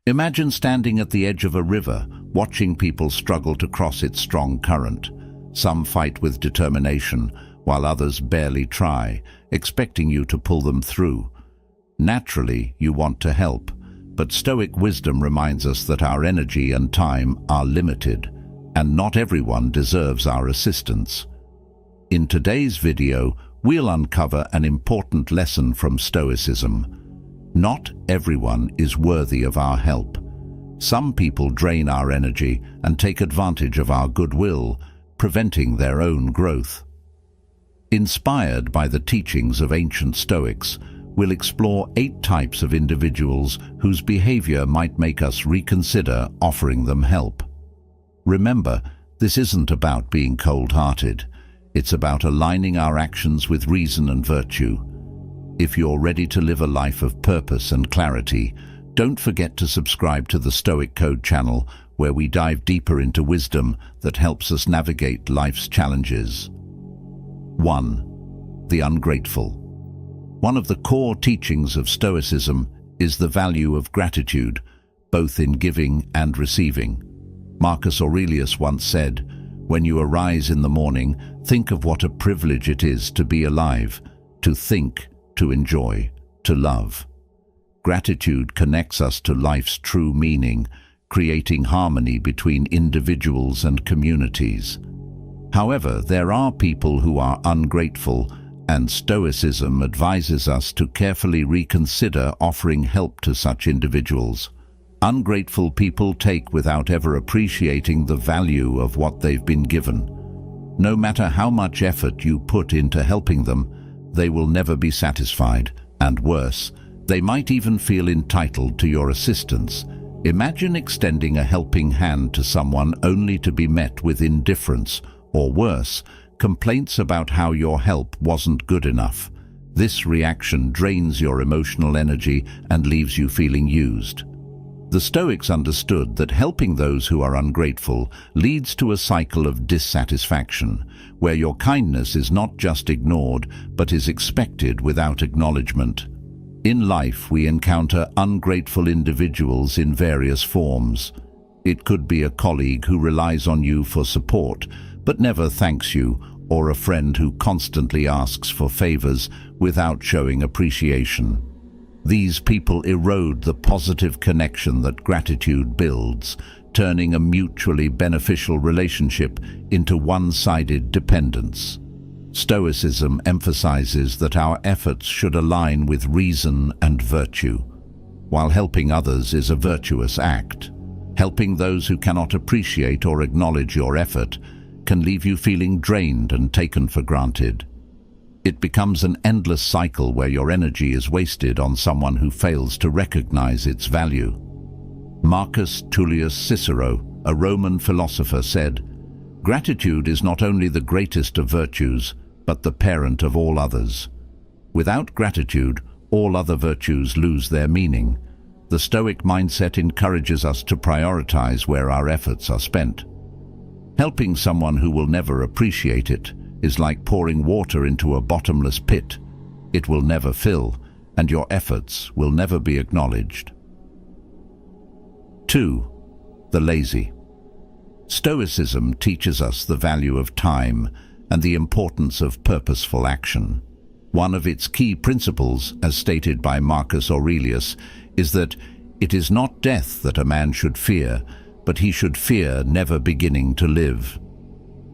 Imagine standing at the edge of a river, watching people struggle to cross its strong current. Some fight with determination, while others barely try, expecting you to pull them through. Naturally, you want to help, but Stoic wisdom reminds us that our energy and time are limited, and not everyone deserves our assistance. In today's video, we'll uncover an important lesson from Stoicism. Not everyone is worthy of our help. Some people drain our energy and take advantage of our goodwill, preventing their own growth. Inspired by the teachings of ancient Stoics, we'll explore 8 types of individuals whose behavior might make us reconsider offering them help. Remember, this isn't about being cold-hearted. It's about aligning our actions with reason and virtue. If you're ready to live a life of purpose and clarity, don't forget to subscribe to the Stoic Code channel, where we dive deeper into wisdom that helps us navigate life's challenges. 1. The ungrateful. One of the core teachings of Stoicism is the value of gratitude, both in giving and receiving. Marcus Aurelius once said, "When you arise in the morning, think of what a privilege it is to be alive, to think, to enjoy, to love." Gratitude connects us to life's true meaning, creating harmony between individuals and communities. However, there are people who are ungrateful, and Stoicism advises us to carefully reconsider offering help to such individuals. Ungrateful people take without ever appreciating the value of what they've been given. No matter how much effort you put into helping them, they will never be satisfied, and worse, they might even feel entitled to your assistance. Imagine extending a helping hand to someone only to be met with indifference, or worse, complaints about how your help wasn't good enough. This reaction drains your emotional energy and leaves you feeling used. The Stoics understood that helping those who are ungrateful leads to a cycle of dissatisfaction, where your kindness is not just ignored, but is expected without acknowledgement. In life, we encounter ungrateful individuals in various forms. It could be a colleague who relies on you for support, but never thanks you, or a friend who constantly asks for favors without showing appreciation. These people erode the positive connection that gratitude builds, turning a mutually beneficial relationship into one-sided dependence. Stoicism emphasizes that our efforts should align with reason and virtue. While helping others is a virtuous act, helping those who cannot appreciate or acknowledge your effort can leave you feeling drained and taken for granted. It becomes an endless cycle where your energy is wasted on someone who fails to recognize its value. Marcus Tullius Cicero, a Roman philosopher, said, "Gratitude is not only the greatest of virtues, but the parent of all others." Without gratitude, all other virtues lose their meaning. The Stoic mindset encourages us to prioritize where our efforts are spent. Helping someone who will never appreciate it is like pouring water into a bottomless pit. It will never fill, and your efforts will never be acknowledged. 2. The lazy. Stoicism teaches us the value of time and the importance of purposeful action. One of its key principles, as stated by Marcus Aurelius, is that it is not death that a man should fear, but he should fear never beginning to live.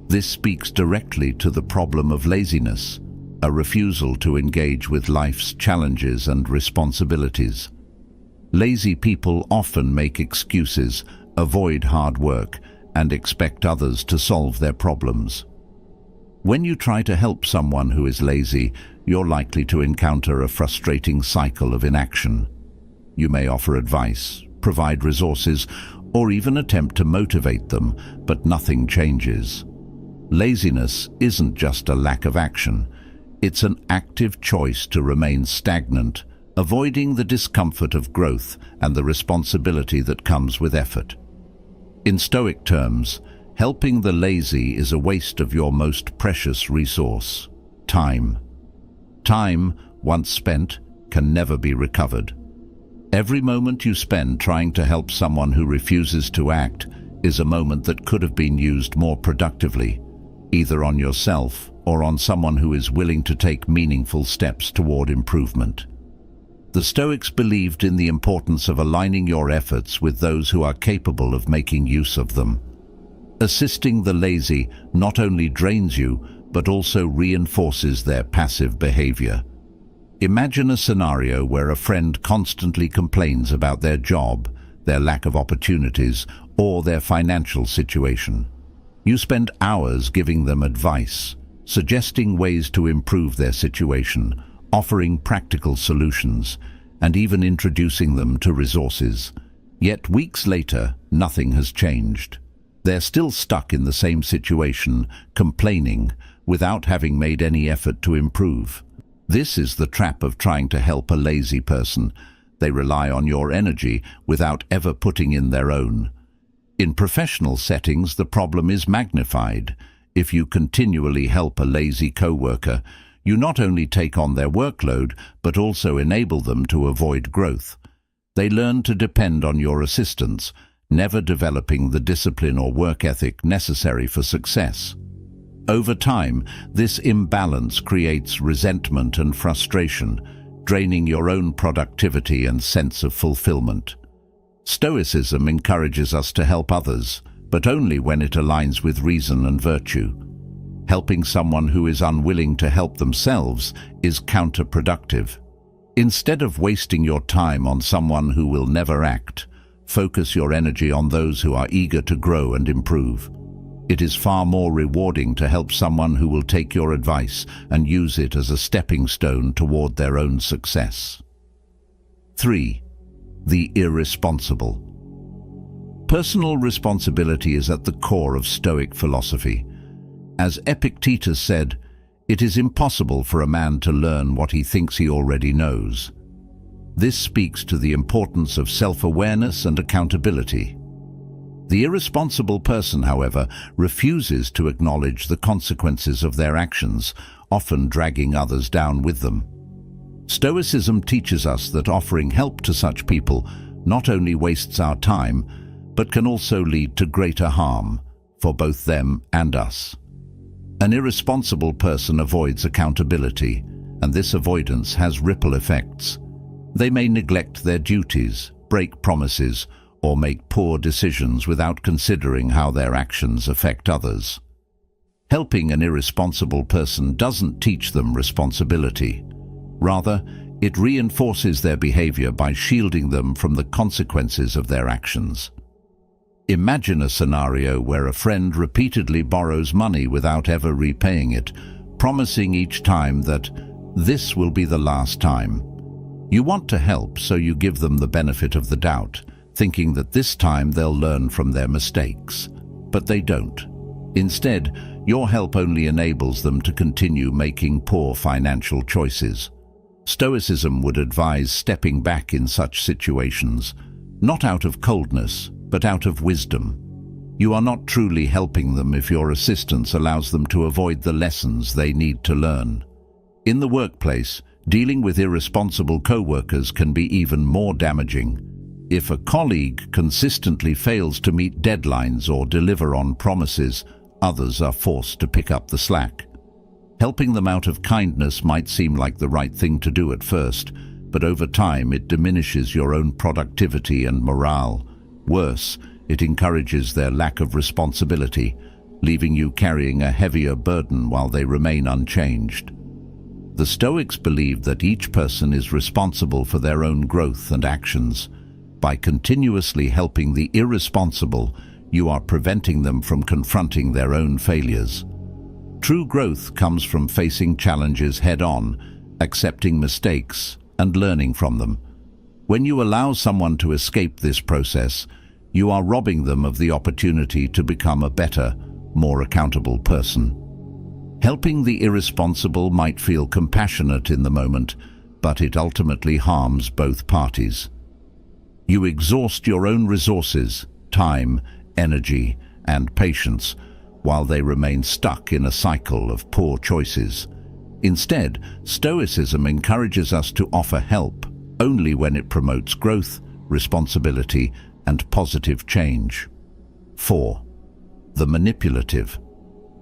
This speaks directly to the problem of laziness, a refusal to engage with life's challenges and responsibilities. Lazy people often make excuses, avoid hard work, and expect others to solve their problems. When you try to help someone who is lazy, you're likely to encounter a frustrating cycle of inaction. You may offer advice, provide resources, or even attempt to motivate them, but nothing changes. Laziness isn't just a lack of action. It's an active choice to remain stagnant, avoiding the discomfort of growth and the responsibility that comes with effort. In Stoic terms, helping the lazy is a waste of your most precious resource, time. Time, once spent, can never be recovered. Every moment you spend trying to help someone who refuses to act is a moment that could have been used more productively, either on yourself or on someone who is willing to take meaningful steps toward improvement. The Stoics believed in the importance of aligning your efforts with those who are capable of making use of them. Assisting the lazy not only drains you, but also reinforces their passive behavior. Imagine a scenario where a friend constantly complains about their job, their lack of opportunities, or their financial situation. You spend hours giving them advice, suggesting ways to improve their situation, offering practical solutions, and even introducing them to resources. Yet weeks later, nothing has changed. They're still stuck in the same situation, complaining, without having made any effort to improve. This is the trap of trying to help a lazy person. They rely on your energy without ever putting in their own. In professional settings, the problem is magnified. If you continually help a lazy coworker, you not only take on their workload, but also enable them to avoid growth. They learn to depend on your assistance, never developing the discipline or work ethic necessary for success. Over time, this imbalance creates resentment and frustration, draining your own productivity and sense of fulfillment. Stoicism encourages us to help others, but only when it aligns with reason and virtue. Helping someone who is unwilling to help themselves is counterproductive. Instead of wasting your time on someone who will never act, focus your energy on those who are eager to grow and improve. It is far more rewarding to help someone who will take your advice and use it as a stepping stone toward their own success. 3. The irresponsible. Personal responsibility is at the core of Stoic philosophy. As Epictetus said, it is impossible for a man to learn what he thinks he already knows. This speaks to the importance of self-awareness and accountability. The irresponsible person, however, refuses to acknowledge the consequences of their actions, often dragging others down with them. Stoicism teaches us that offering help to such people not only wastes our time, but can also lead to greater harm for both them and us. An irresponsible person avoids accountability, and this avoidance has ripple effects. They may neglect their duties, break promises, or make poor decisions without considering how their actions affect others. Helping an irresponsible person doesn't teach them responsibility. Rather, it reinforces their behavior by shielding them from the consequences of their actions. Imagine a scenario where a friend repeatedly borrows money without ever repaying it, promising each time that this will be the last time. You want to help, so you give them the benefit of the doubt, thinking that this time they'll learn from their mistakes. But they don't. Instead, your help only enables them to continue making poor financial choices. Stoicism would advise stepping back in such situations, not out of coldness, but out of wisdom. You are not truly helping them if your assistance allows them to avoid the lessons they need to learn. In the workplace, dealing with irresponsible co-workers can be even more damaging. If a colleague consistently fails to meet deadlines or deliver on promises, others are forced to pick up the slack. Helping them out of kindness might seem like the right thing to do at first, but over time it diminishes your own productivity and morale. Worse, it encourages their lack of responsibility, leaving you carrying a heavier burden while they remain unchanged. The Stoics believed that each person is responsible for their own growth and actions. By continuously helping the irresponsible, you are preventing them from confronting their own failures. True growth comes from facing challenges head-on, accepting mistakes, and learning from them. When you allow someone to escape this process, you are robbing them of the opportunity to become a better, more accountable person. Helping the irresponsible might feel compassionate in the moment, but it ultimately harms both parties. You exhaust your own resources, time, energy, and patience, while they remain stuck in a cycle of poor choices. Instead, Stoicism encourages us to offer help, only when it promotes growth, responsibility, and positive change. 4. The manipulative.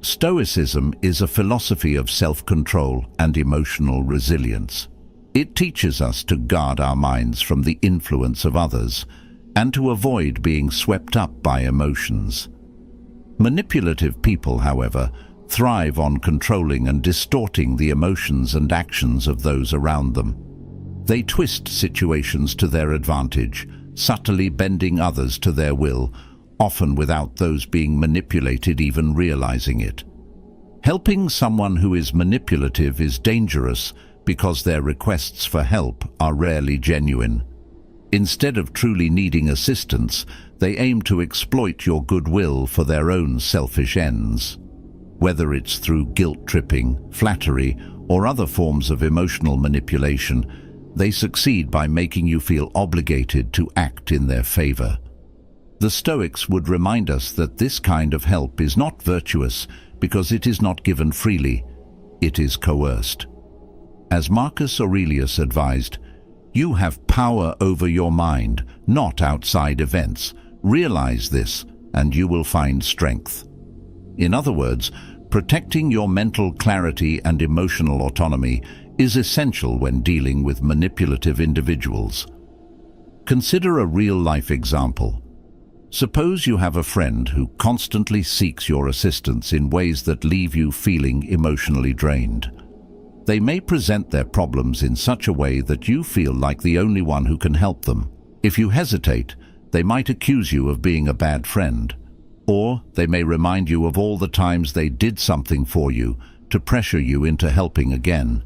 Stoicism is a philosophy of self-control and emotional resilience. It teaches us to guard our minds from the influence of others and to avoid being swept up by emotions. Manipulative people, however, thrive on controlling and distorting the emotions and actions of those around them. They twist situations to their advantage, subtly bending others to their will, often without those being manipulated even realizing it. Helping someone who is manipulative is dangerous because their requests for help are rarely genuine. Instead of truly needing assistance, they aim to exploit your goodwill for their own selfish ends. Whether it's through guilt-tripping, flattery, or other forms of emotional manipulation, they succeed by making you feel obligated to act in their favor. The Stoics would remind us that this kind of help is not virtuous because it is not given freely, it is coerced. As Marcus Aurelius advised, "You have power over your mind, not outside events. Realize this, and you will find strength." In other words, protecting your mental clarity and emotional autonomy is essential when dealing with manipulative individuals. Consider a real-life example. Suppose you have a friend who constantly seeks your assistance in ways that leave you feeling emotionally drained. They may present their problems in such a way that you feel like the only one who can help them. If you hesitate, they might accuse you of being a bad friend. Or they may remind you of all the times they did something for you to pressure you into helping again.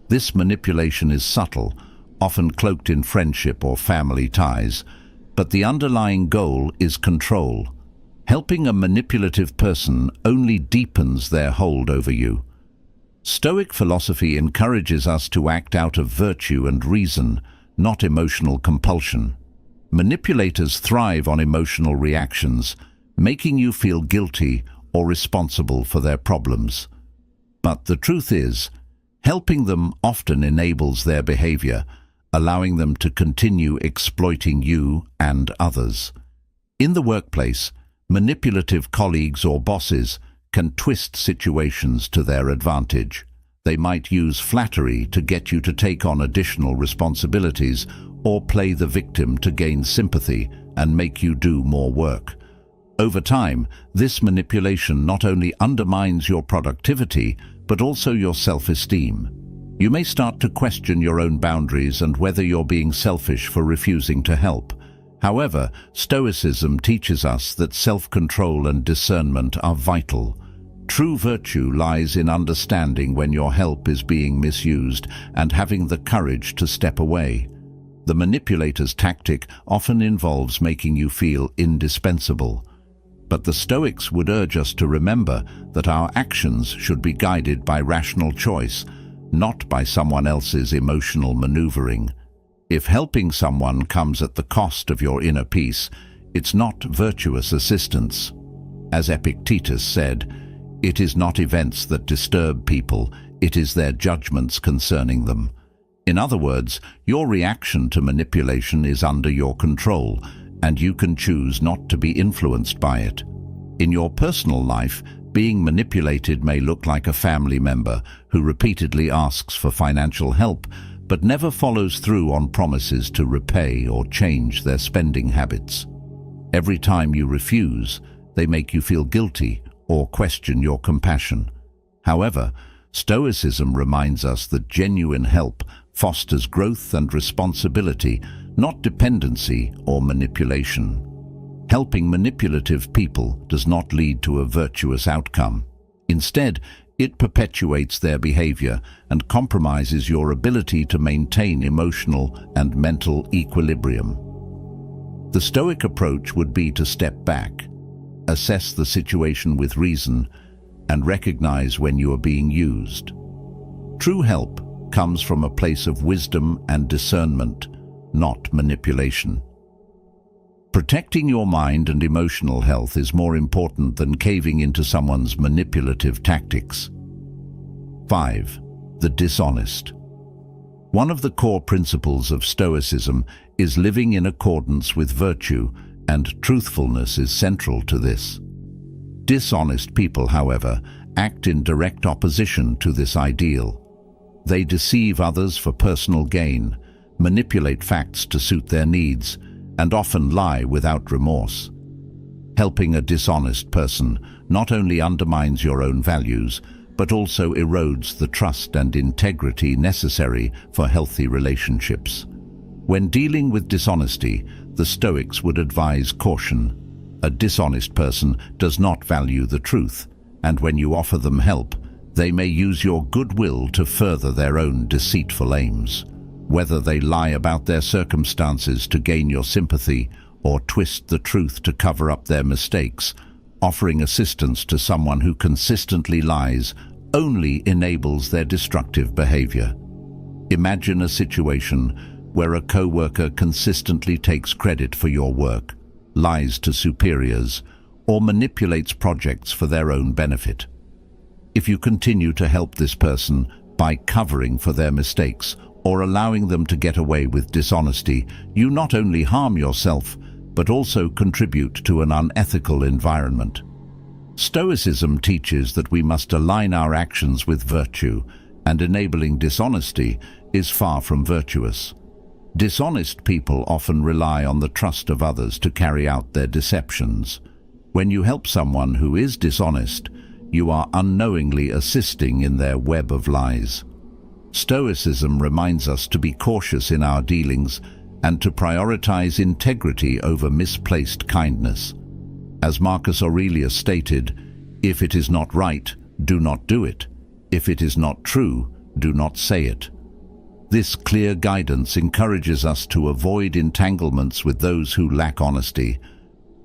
This manipulation is subtle, often cloaked in friendship or family ties, but the underlying goal is control. Helping a manipulative person only deepens their hold over you. Stoic philosophy encourages us to act out of virtue and reason, not emotional compulsion. Manipulators thrive on emotional reactions, making you feel guilty or responsible for their problems. But the truth is, helping them often enables their behavior, allowing them to continue exploiting you and others. In the workplace, manipulative colleagues or bosses can twist situations to their advantage. They might use flattery to get you to take on additional responsibilities or play the victim to gain sympathy and make you do more work. Over time, this manipulation not only undermines your productivity, but also your self-esteem. You may start to question your own boundaries and whether you're being selfish for refusing to help. However, Stoicism teaches us that self-control and discernment are vital. True virtue lies in understanding when your help is being misused and having the courage to step away. The manipulator's tactic often involves making you feel indispensable. But the Stoics would urge us to remember that our actions should be guided by rational choice, not by someone else's emotional maneuvering. If helping someone comes at the cost of your inner peace, it's not virtuous assistance. As Epictetus said, "It is not events that disturb people, it is their judgments concerning them." In other words, your reaction to manipulation is under your control, and you can choose not to be influenced by it. In your personal life, being manipulated may look like a family member who repeatedly asks for financial help, but never follows through on promises to repay or change their spending habits. Every time you refuse, they make you feel guilty or question your compassion. However, Stoicism reminds us that genuine help fosters growth and responsibility, not dependency or manipulation. Helping manipulative people does not lead to a virtuous outcome. Instead, it perpetuates their behavior and compromises your ability to maintain emotional and mental equilibrium. The Stoic approach would be to step back, assess the situation with reason, and recognize when you are being used. True help comes from a place of wisdom and discernment, not manipulation. Protecting your mind and emotional health is more important than caving into someone's manipulative tactics. 5. The dishonest. One of the core principles of Stoicism is living in accordance with virtue, and truthfulness is central to this. Dishonest people, however, act in direct opposition to this ideal. They deceive others for personal gain, manipulate facts to suit their needs, and often lie without remorse. Helping a dishonest person not only undermines your own values, but also erodes the trust and integrity necessary for healthy relationships. When dealing with dishonesty, the Stoics would advise caution. A dishonest person does not value the truth, and when you offer them help, they may use your goodwill to further their own deceitful aims. Whether they lie about their circumstances to gain your sympathy or twist the truth to cover up their mistakes, offering assistance to someone who consistently lies only enables their destructive behavior. Imagine a situation where a co-worker consistently takes credit for your work, lies to superiors, or manipulates projects for their own benefit. If you continue to help this person by covering for their mistakes or allowing them to get away with dishonesty, you not only harm yourself, but also contribute to an unethical environment. Stoicism teaches that we must align our actions with virtue, and enabling dishonesty is far from virtuous. Dishonest people often rely on the trust of others to carry out their deceptions. When you help someone who is dishonest, you are unknowingly assisting in their web of lies. Stoicism reminds us to be cautious in our dealings and to prioritize integrity over misplaced kindness. As Marcus Aurelius stated, "If it is not right, do not do it. If it is not true, do not say it." This clear guidance encourages us to avoid entanglements with those who lack honesty.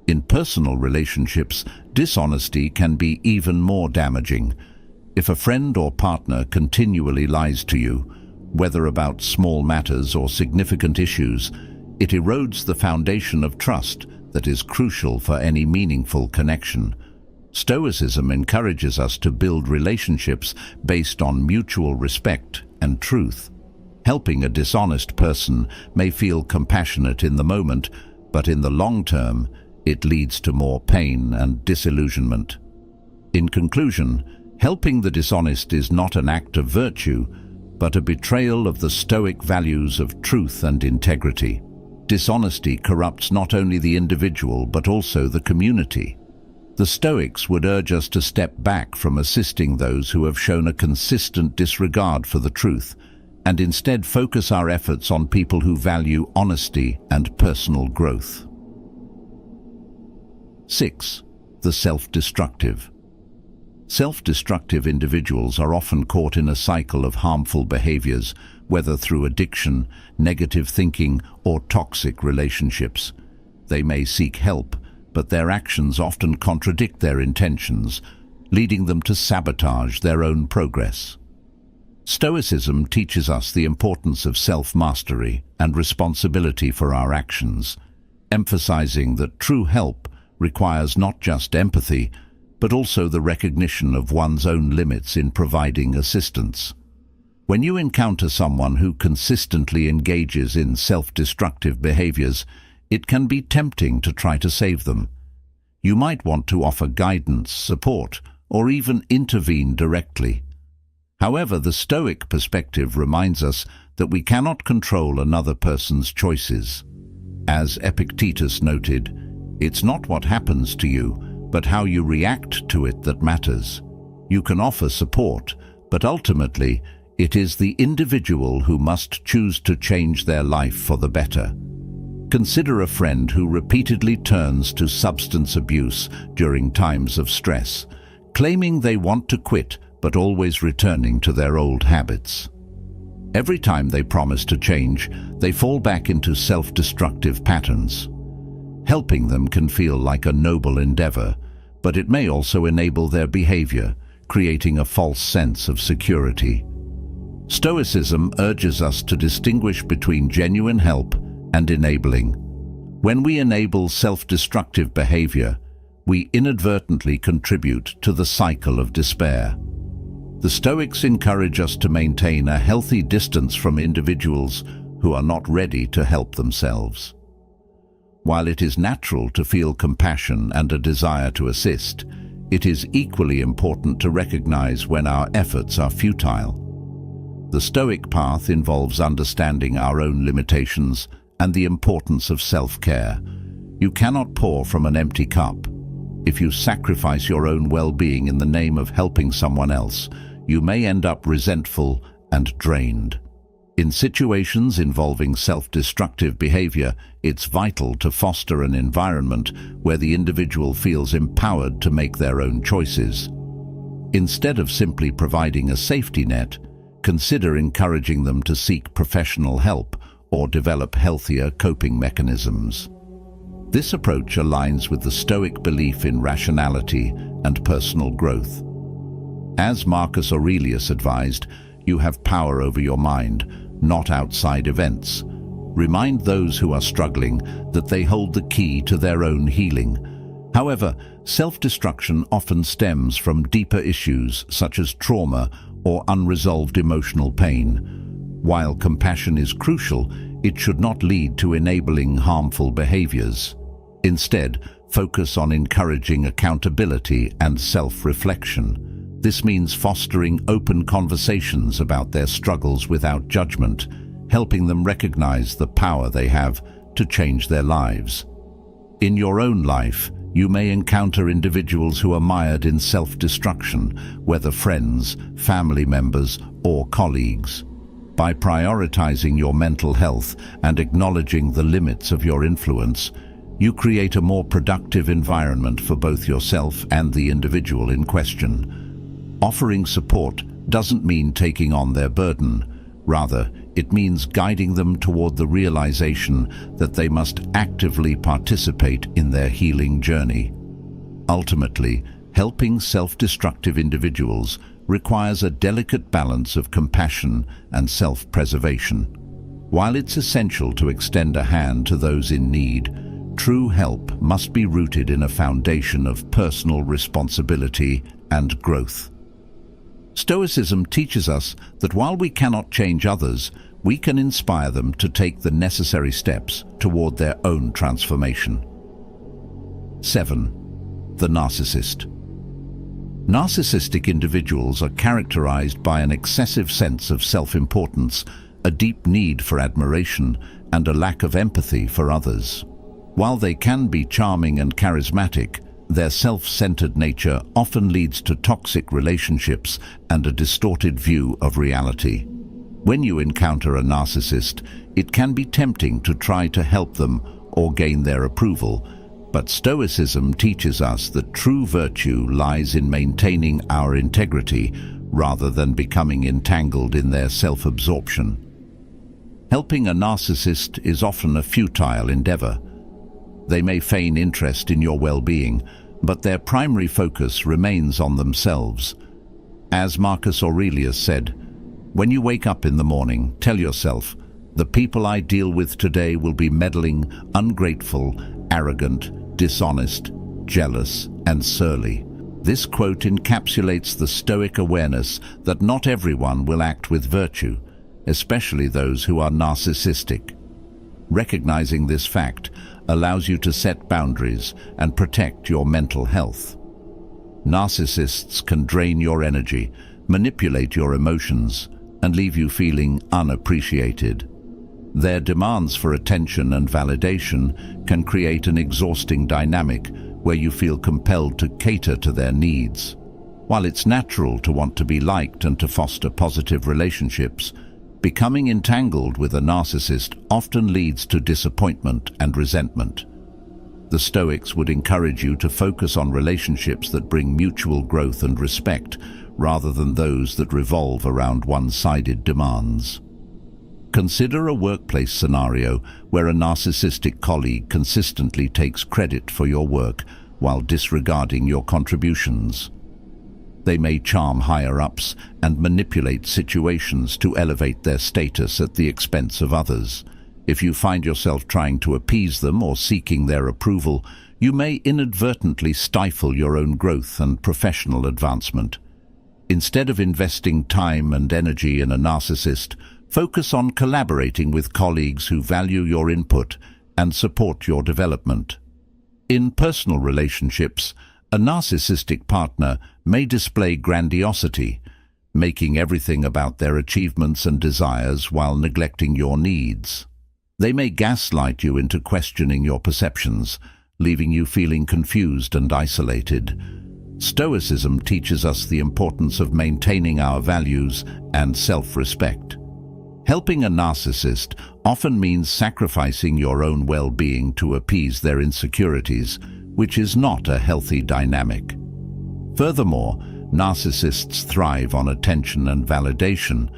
In personal relationships, dishonesty can be even more damaging. If a friend or partner continually lies to you, whether about small matters or significant issues, it erodes the foundation of trust that is crucial for any meaningful connection. Stoicism encourages us to build relationships based on mutual respect and truth. Helping a dishonest person may feel compassionate in the moment, but in the long term, it leads to more pain and disillusionment. In conclusion, helping the dishonest is not an act of virtue, but a betrayal of the Stoic values of truth and integrity. Dishonesty corrupts not only the individual but also the community. The Stoics would urge us to step back from assisting those who have shown a consistent disregard for the truth, and instead focus our efforts on people who value honesty and personal growth. 6. The self-destructive. Self-destructive individuals are often caught in a cycle of harmful behaviors, whether through addiction, negative thinking, or toxic relationships. They may seek help, but their actions often contradict their intentions, leading them to sabotage their own progress. Stoicism teaches us the importance of self-mastery and responsibility for our actions, emphasizing that true help requires not just empathy, but also the recognition of one's own limits in providing assistance. When you encounter someone who consistently engages in self-destructive behaviors, it can be tempting to try to save them. You might want to offer guidance, support, or even intervene directly. However, the Stoic perspective reminds us that we cannot control another person's choices. As Epictetus noted, "It's not what happens to you, but how you react to it that matters." You can offer support, but ultimately, it is the individual who must choose to change their life for the better. Consider a friend who repeatedly turns to substance abuse during times of stress, claiming they want to quit but always returning to their old habits. Every time they promise to change, they fall back into self-destructive patterns. Helping them can feel like a noble endeavor, but it may also enable their behavior, creating a false sense of security. Stoicism urges us to distinguish between genuine help and enabling. When we enable self-destructive behavior, we inadvertently contribute to the cycle of despair. The Stoics encourage us to maintain a healthy distance from individuals who are not ready to help themselves. While it is natural to feel compassion and a desire to assist, it is equally important to recognize when our efforts are futile. The Stoic path involves understanding our own limitations and the importance of self-care. You cannot pour from an empty cup. If you sacrifice your own well-being in the name of helping someone else, you may end up resentful and drained. In situations involving self-destructive behavior, it's vital to foster an environment where the individual feels empowered to make their own choices. Instead of simply providing a safety net, consider encouraging them to seek professional help or develop healthier coping mechanisms. This approach aligns with the Stoic belief in rationality and personal growth. As Marcus Aurelius advised, you have power over your mind, not outside events. Remind those who are struggling that they hold the key to their own healing. However, self-destruction often stems from deeper issues such as trauma or unresolved emotional pain. While compassion is crucial, it should not lead to enabling harmful behaviors. Instead, focus on encouraging accountability and self-reflection. This means fostering open conversations about their struggles without judgment, helping them recognize the power they have to change their lives. In your own life, you may encounter individuals who are mired in self-destruction, whether friends, family members, or colleagues. By prioritizing your mental health and acknowledging the limits of your influence, you create a more productive environment for both yourself and the individual in question. Offering support doesn't mean taking on their burden. Rather, it means guiding them toward the realization that they must actively participate in their healing journey. Ultimately, helping self-destructive individuals requires a delicate balance of compassion and self-preservation. While it's essential to extend a hand to those in need, true help must be rooted in a foundation of personal responsibility and growth. Stoicism teaches us that while we cannot change others, we can inspire them to take the necessary steps toward their own transformation. 7. The narcissist. Narcissistic individuals are characterized by an excessive sense of self-importance, a deep need for admiration, and a lack of empathy for others. While they can be charming and charismatic, their self-centered nature often leads to toxic relationships and a distorted view of reality. When you encounter a narcissist, it can be tempting to try to help them or gain their approval, but Stoicism teaches us that true virtue lies in maintaining our integrity rather than becoming entangled in their self-absorption. Helping a narcissist is often a futile endeavor. They may feign interest in your well-being, but their primary focus remains on themselves. As Marcus Aurelius said, "When you wake up in the morning, tell yourself, the people I deal with today will be meddling, ungrateful, arrogant, dishonest, jealous, and surly." This quote encapsulates the Stoic awareness that not everyone will act with virtue, especially those who are narcissistic. Recognizing this fact allows you to set boundaries and protect your mental health. Narcissists can drain your energy, manipulate your emotions, and leave you feeling unappreciated. Their demands for attention and validation can create an exhausting dynamic where you feel compelled to cater to their needs. While it's natural to want to be liked and to foster positive relationships, becoming entangled with a narcissist often leads to disappointment and resentment. The Stoics would encourage you to focus on relationships that bring mutual growth and respect, rather than those that revolve around one-sided demands. Consider a workplace scenario where a narcissistic colleague consistently takes credit for your work while disregarding your contributions. They may charm higher-ups and manipulate situations to elevate their status at the expense of others. If you find yourself trying to appease them or seeking their approval, you may inadvertently stifle your own growth and professional advancement. Instead of investing time and energy in a narcissist, focus on collaborating with colleagues who value your input and support your development. In personal relationships, a narcissistic partner may display grandiosity, making everything about their achievements and desires while neglecting your needs. They may gaslight you into questioning your perceptions, leaving you feeling confused and isolated. Stoicism teaches us the importance of maintaining our values and self-respect. Helping a narcissist often means sacrificing your own well-being to appease their insecurities, which is not a healthy dynamic. Furthermore, narcissists thrive on attention and validation,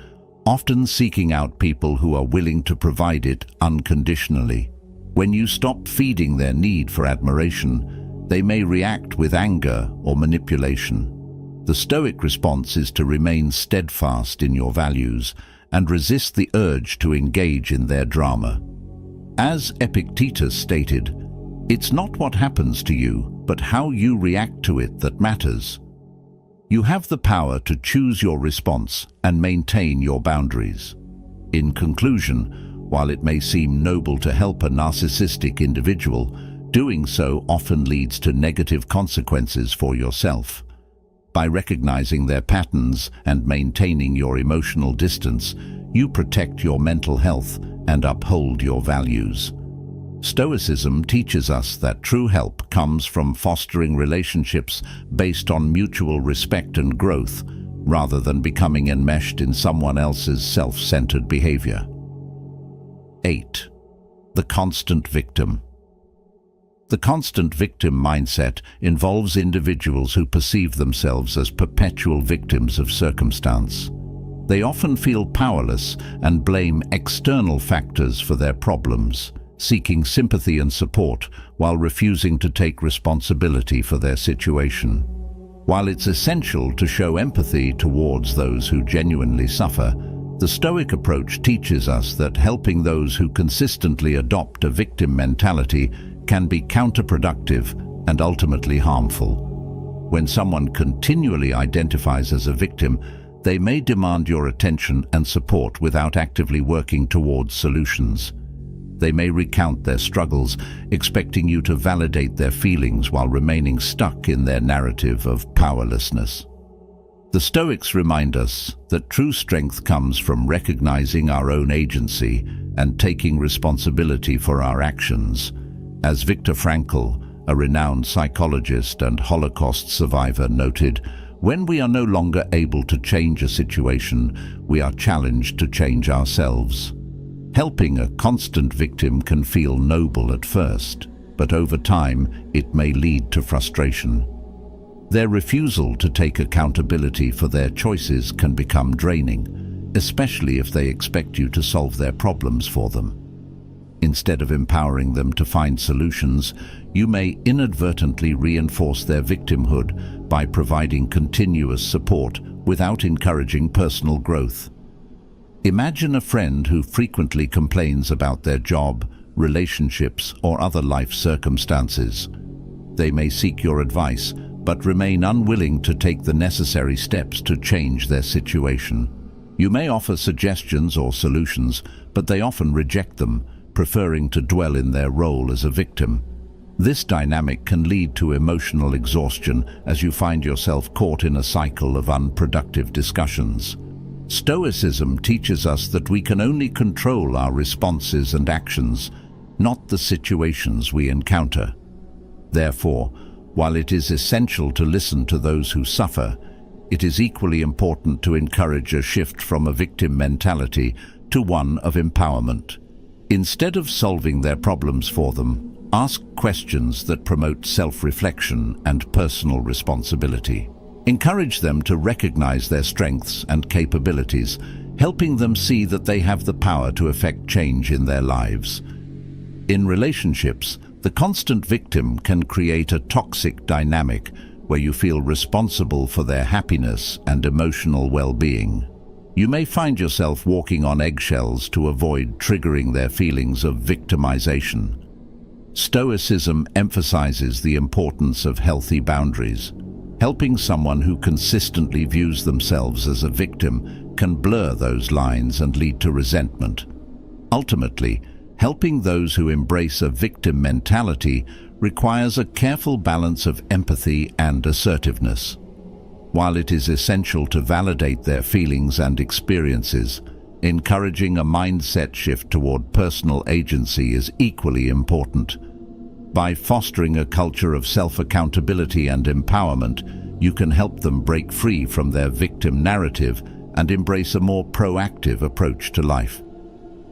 often seeking out people who are willing to provide it unconditionally. When you stop feeding their need for admiration, they may react with anger or manipulation. The Stoic response is to remain steadfast in your values and resist the urge to engage in their drama. As Epictetus stated, "It's not what happens to you, but how you react to it that matters." You have the power to choose your response and maintain your boundaries. In conclusion, while it may seem noble to help a narcissistic individual, doing so often leads to negative consequences for yourself. By recognizing their patterns and maintaining your emotional distance, you protect your mental health and uphold your values. Stoicism teaches us that true help comes from fostering relationships based on mutual respect and growth, rather than becoming enmeshed in someone else's self-centered behavior. 8. The constant victim. The constant victim mindset involves individuals who perceive themselves as perpetual victims of circumstance. They often feel powerless and blame external factors for their problems, seeking sympathy and support while refusing to take responsibility for their situation. While it's essential to show empathy towards those who genuinely suffer, the Stoic approach teaches us that helping those who consistently adopt a victim mentality can be counterproductive and ultimately harmful. When someone continually identifies as a victim, they may demand your attention and support without actively working towards solutions. They may recount their struggles, expecting you to validate their feelings while remaining stuck in their narrative of powerlessness. The Stoics remind us that true strength comes from recognizing our own agency and taking responsibility for our actions. As Viktor Frankl, a renowned psychologist and Holocaust survivor, noted, "When we are no longer able to change a situation, we are challenged to change ourselves." Helping a constant victim can feel noble at first, but over time it may lead to frustration. Their refusal to take accountability for their choices can become draining, especially if they expect you to solve their problems for them. Instead of empowering them to find solutions, you may inadvertently reinforce their victimhood by providing continuous support without encouraging personal growth. Imagine a friend who frequently complains about their job, relationships, or other life circumstances. They may seek your advice, but remain unwilling to take the necessary steps to change their situation. You may offer suggestions or solutions, but they often reject them, preferring to dwell in their role as a victim. This dynamic can lead to emotional exhaustion as you find yourself caught in a cycle of unproductive discussions. Stoicism teaches us that we can only control our responses and actions, not the situations we encounter. Therefore, while it is essential to listen to those who suffer, it is equally important to encourage a shift from a victim mentality to one of empowerment. Instead of solving their problems for them, ask questions that promote self-reflection and personal responsibility. Encourage them to recognize their strengths and capabilities, helping them see that they have the power to effect change in their lives. In relationships, the constant victim can create a toxic dynamic where you feel responsible for their happiness and emotional well-being. You may find yourself walking on eggshells to avoid triggering their feelings of victimization. Stoicism emphasizes the importance of healthy boundaries. Helping someone who consistently views themselves as a victim can blur those lines and lead to resentment. Ultimately, helping those who embrace a victim mentality requires a careful balance of empathy and assertiveness. While it is essential to validate their feelings and experiences, encouraging a mindset shift toward personal agency is equally important. By fostering a culture of self-accountability and empowerment, you can help them break free from their victim narrative and embrace a more proactive approach to life.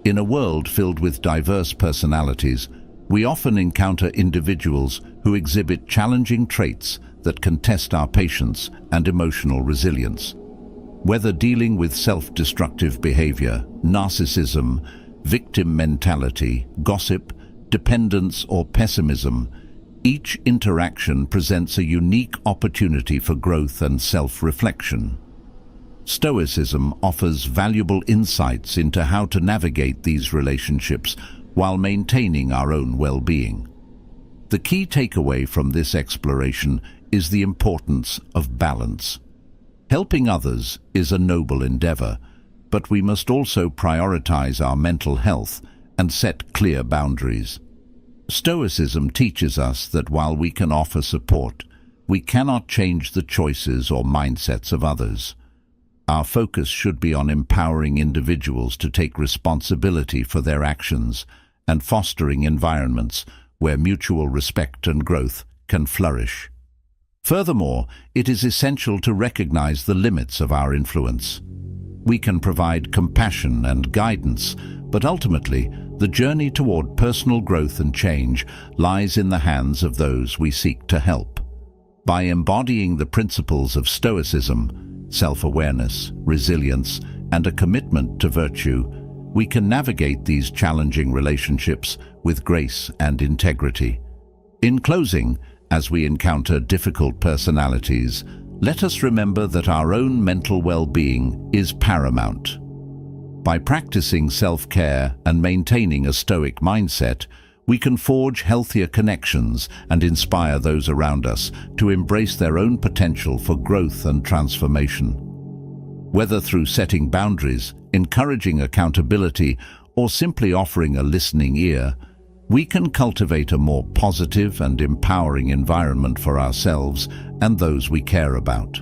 In a world filled with diverse personalities, we often encounter individuals who exhibit challenging traits that can test our patience and emotional resilience. Whether dealing with self-destructive behavior, narcissism, victim mentality, gossip, dependence, or pessimism, each interaction presents a unique opportunity for growth and self-reflection. Stoicism offers valuable insights into how to navigate these relationships while maintaining our own well-being. The key takeaway from this exploration is the importance of balance. Helping others is a noble endeavor, but we must also prioritize our mental health and set clear boundaries. Stoicism teaches us that while we can offer support, we cannot change the choices or mindsets of others. Our focus should be on empowering individuals to take responsibility for their actions and fostering environments where mutual respect and growth can flourish. Furthermore, it is essential to recognize the limits of our influence. We can provide compassion and guidance, but ultimately, the journey toward personal growth and change lies in the hands of those we seek to help. By embodying the principles of Stoicism, self-awareness, resilience, and a commitment to virtue, we can navigate these challenging relationships with grace and integrity. In closing, as we encounter difficult personalities, let us remember that our own mental well-being is paramount. By practicing self-care and maintaining a Stoic mindset, we can forge healthier connections and inspire those around us to embrace their own potential for growth and transformation. Whether through setting boundaries, encouraging accountability, or simply offering a listening ear, we can cultivate a more positive and empowering environment for ourselves and those we care about.